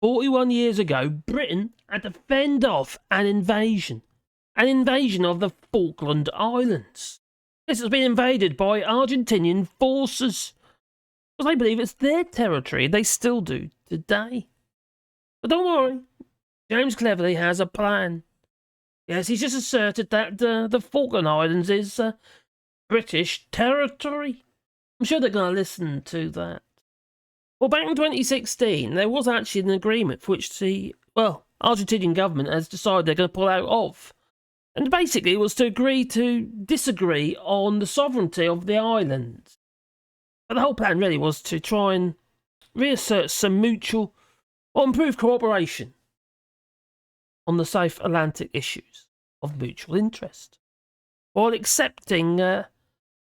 41 years ago, Britain had to fend off an invasion of the Falkland Islands. This has been invaded by Argentinian forces, because they believe it's their territory. They still do today. But don't worry, James Cleverly has a plan. Yes, he's just asserted that the Falkland Islands is British territory. I'm sure they're going to listen to that. Well, back in 2016, there was actually an agreement for which the, Argentinian government has decided they're going to pull out of. And basically, it was to agree to disagree on the sovereignty of the island. But the whole plan really was to try and reassert some mutual or improve cooperation on the South Atlantic issues of mutual interest, while accepting that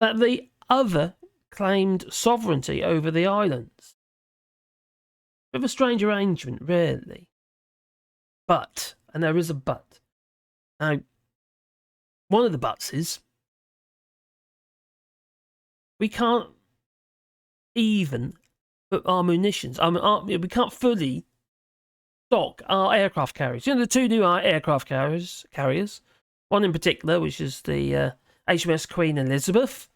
the other claimed sovereignty over the islands. Bit of a strange arrangement, really. But, and there is a but. Now, one of the buts is we can't even put our munitions. We can't fully stock our aircraft carriers. You know, the two new aircraft carriers. One in particular, which is the HMS Queen Elizabeth.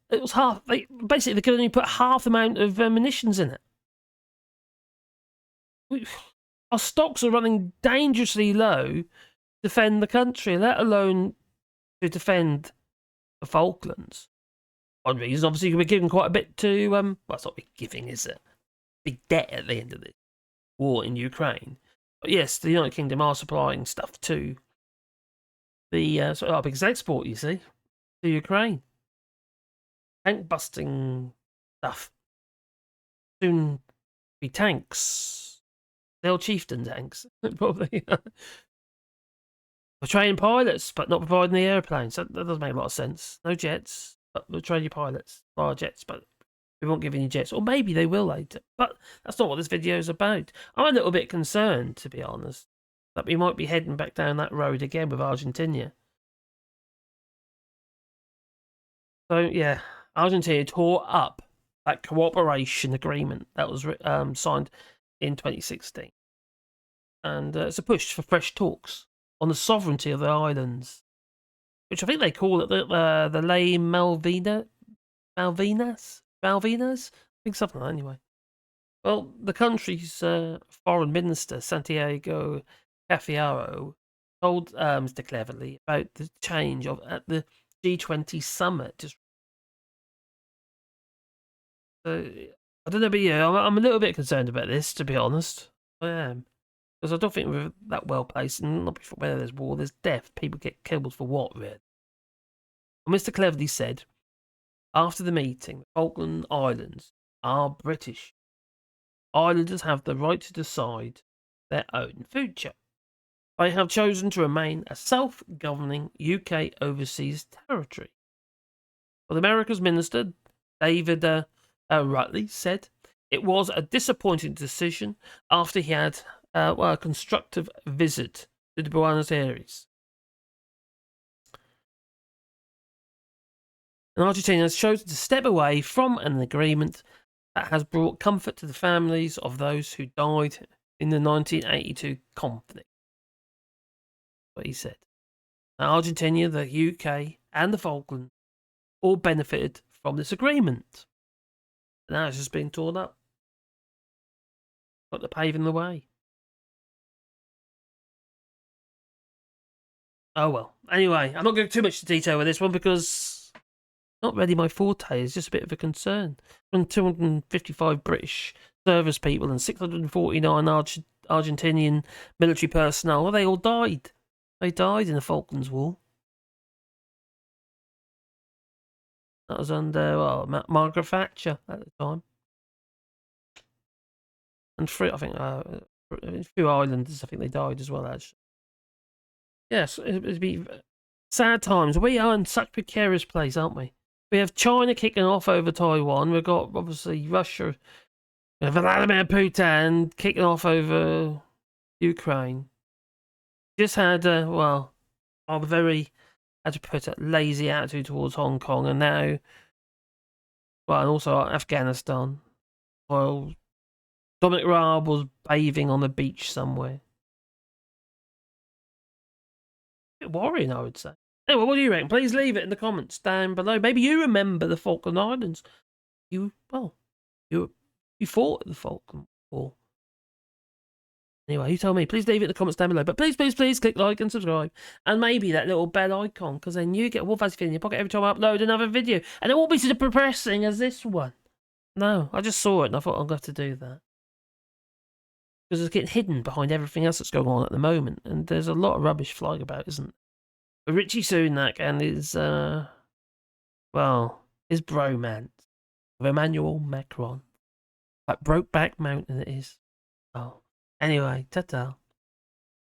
It was half. They could only put half the amount of munitions in it. Our stocks are running dangerously low to defend the country, let alone to defend the Falklands. One reason, obviously, we're giving quite a bit to. Well, it's not big giving, is it? Big debt at the end of this war in Ukraine. But yes, the United Kingdom are supplying stuff to the our biggest export, you see, to Ukraine. Tank busting stuff. Soon be tanks. The old chieftain tanks, probably. We're training pilots, but not providing the airplanes. That doesn't make a lot of sense. No jets, but we'll train your pilots. Fire jets, but we won't give any jets. Or maybe they will later. But that's not what this video is about. I'm a little bit concerned, to be honest, that we might be heading back down that road again with Argentina. So, yeah, Argentina tore up that cooperation agreement that was signed in 2016. And it's a push for fresh talks on the sovereignty of the islands, which I think they call it the Ley Malvinas? I think something like that, anyway. Well, the country's foreign minister, Santiago Cafiero, told Mr. Cleverly about the change at the G20 summit. I don't know, but yeah, I'm a little bit concerned about this, to be honest. I am. Because I don't think we're that well placed, and not before whether there's war, there's death. People get killed for what, really? Well, Mr. Cleverly said, after the meeting, the Falkland Islands are British. Islanders have the right to decide their own future. They have chosen to remain a self-governing UK overseas territory. Well, the America's minister, David Rutley, said it was a disappointing decision after he had a constructive visit to Buenos Aires. And Argentina has chosen to step away from an agreement that has brought comfort to the families of those who died in the 1982 conflict. What he said. Now, Argentina, the UK, and the Falklands all benefited from this agreement. And now it's just being torn up. Got to paving the way. Oh well. Anyway, I'm not going too much into detail with this one because not really my forte. It's just a bit of a concern. When 255 British service people and 649 Argentinian military personnel, well, they all died. They died in the Falklands War. That was under Margaret Thatcher at the time. And a few islanders, I think they died as well, actually. Yes, it'd be sad times. We are in such a precarious place, aren't we? We have China kicking off over Taiwan. We've got, obviously, Russia. We have Vladimir Putin kicking off over Ukraine. Just had, a very, how to put it, lazy attitude towards Hong Kong. And now, and also Afghanistan. Well, Dominic Raab was bathing on the beach somewhere. A bit worrying, I would say. Anyway, what do you reckon? Please leave it in the comments down below. Maybe you remember the Falkland Islands. You fought at the Falkland War. Anyway, you tell me. Please leave it in the comments down below. But please, please, please click like and subscribe. And maybe that little bell icon, because then you get a Wolf feeling in your pocket every time I upload another video. And it won't be so depressing as this one. No, I just saw it and I thought I'm going to have to do that. Because it's getting hidden behind everything else that's going on at the moment. And there's a lot of rubbish flying about, isn't there? But Richie Sunak and his, his bromance with Emmanuel Macron. Like Brokeback Mountain it is. Oh. Anyway, ta-ta.